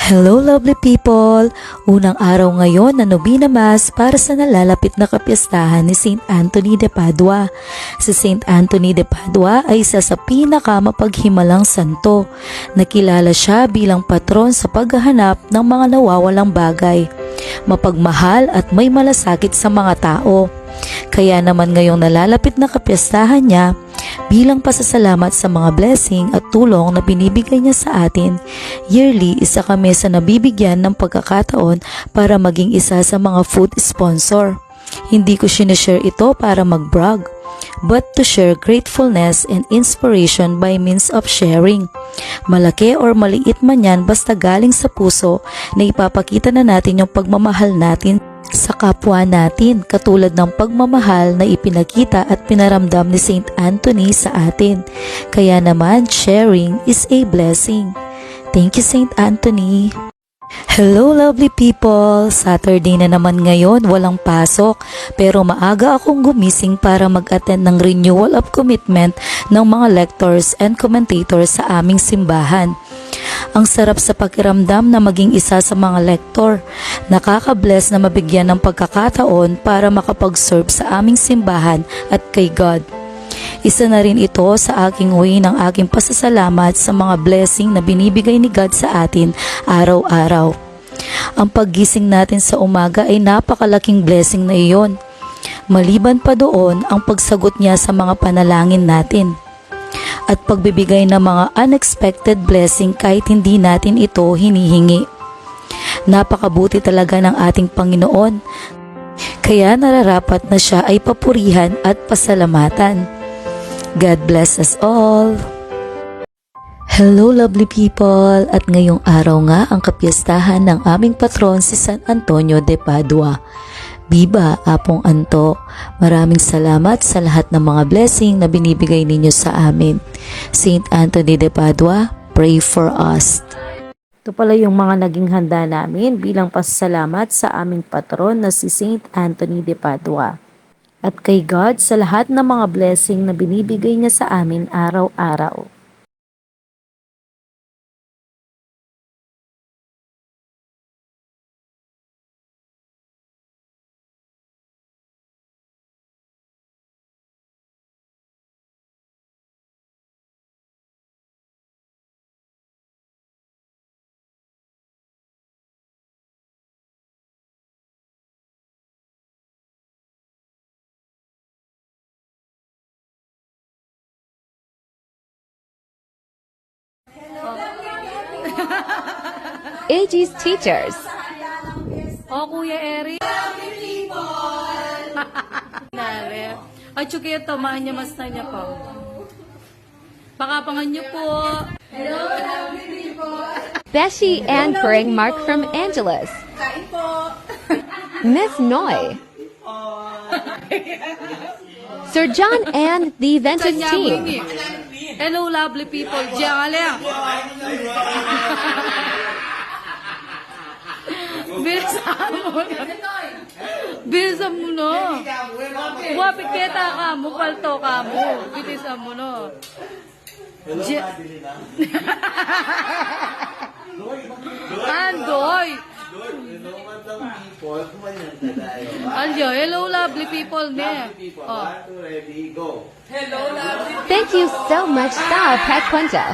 Hello lovely people! Unang araw ngayon na Novena Mass para sa nalalapit na kapiyastahan ni Saint Anthony de Padua. Si Saint Anthony de Padua ay isa sa pinakamapaghimalang santo. Nakilala siya bilang patron sa paghahanap ng mga nawawalang bagay. Mapagmahal at may malasakit sa mga tao. Kaya naman ngayong nalalapit na kapiyastahan niya, bilang pasasalamat sa mga blessing at tulong na binibigay niya sa atin, yearly isa kami sa nabibigyan ng pagkakataon para maging isa sa mga food sponsor. Hindi ko sinishare ito para mag-brag, but to share gratefulness and inspiration by means of sharing. Malaki or maliit man yan, basta galing sa puso na ipapakita na natin yung pagmamahal natin sa kapwa natin, katulad ng pagmamahal na ipinakita at pinaramdam ni Saint Anthony sa atin. Kaya naman, sharing is a blessing. Thank you, Saint Anthony. Hello lovely people! Saturday na naman ngayon, walang pasok, pero maaga akong gumising para mag-attend ng renewal of commitment ng mga lectors and commentators sa aming simbahan. Ang sarap sa pakiramdam na maging isa sa mga lektor. Nakaka-bless na mabigyan ng pagkakataon para makapag-serve sa aming simbahan at kay God. Isa na rin ito sa aking way ng aking pasasalamat sa mga blessing na binibigay ni God sa atin araw-araw. Ang paggising natin sa umaga ay napakalaking blessing na iyon. Maliban pa doon ang pagsagot niya sa mga panalangin natin at pagbibigay ng mga unexpected blessing kahit hindi natin ito hinihingi. Napakabuti talaga ng ating Panginoon, kaya nararapat na siya ay papurihan at pasalamatan. God bless us all! Hello lovely people! At ngayong araw nga ang kapiyastahan ng aming patron si San Antonio de Padua. Biba, Apong Anto, maraming salamat sa lahat ng mga blessing na binibigay ninyo sa amin. Saint Anthony de Padua, pray for us. Ito pala yung mga naging handa namin bilang pasasalamat sa aming patron na si Saint Anthony de Padua. At kay God sa lahat ng mga blessing na binibigay niya sa amin araw-araw. AG's teachers. Oh, Kuya Eric. Nare. Ay, chuki ito. Maan niya, mas na niya po. Pakapangan niyo po. Hello, lovely people. Beshi and Pering Mark from Angeles. Miss Noy. Sir John and the Ventus team. Hello, lovely people. Diyan alin. Bilisan mo na. Bilisan mo na. Wapit kita ka mo, palto ka mo. Bilisan mo na. Andoy. Anjo, hello lovely people ne. Oh. Thank you so much, Sao Pet Kwenta.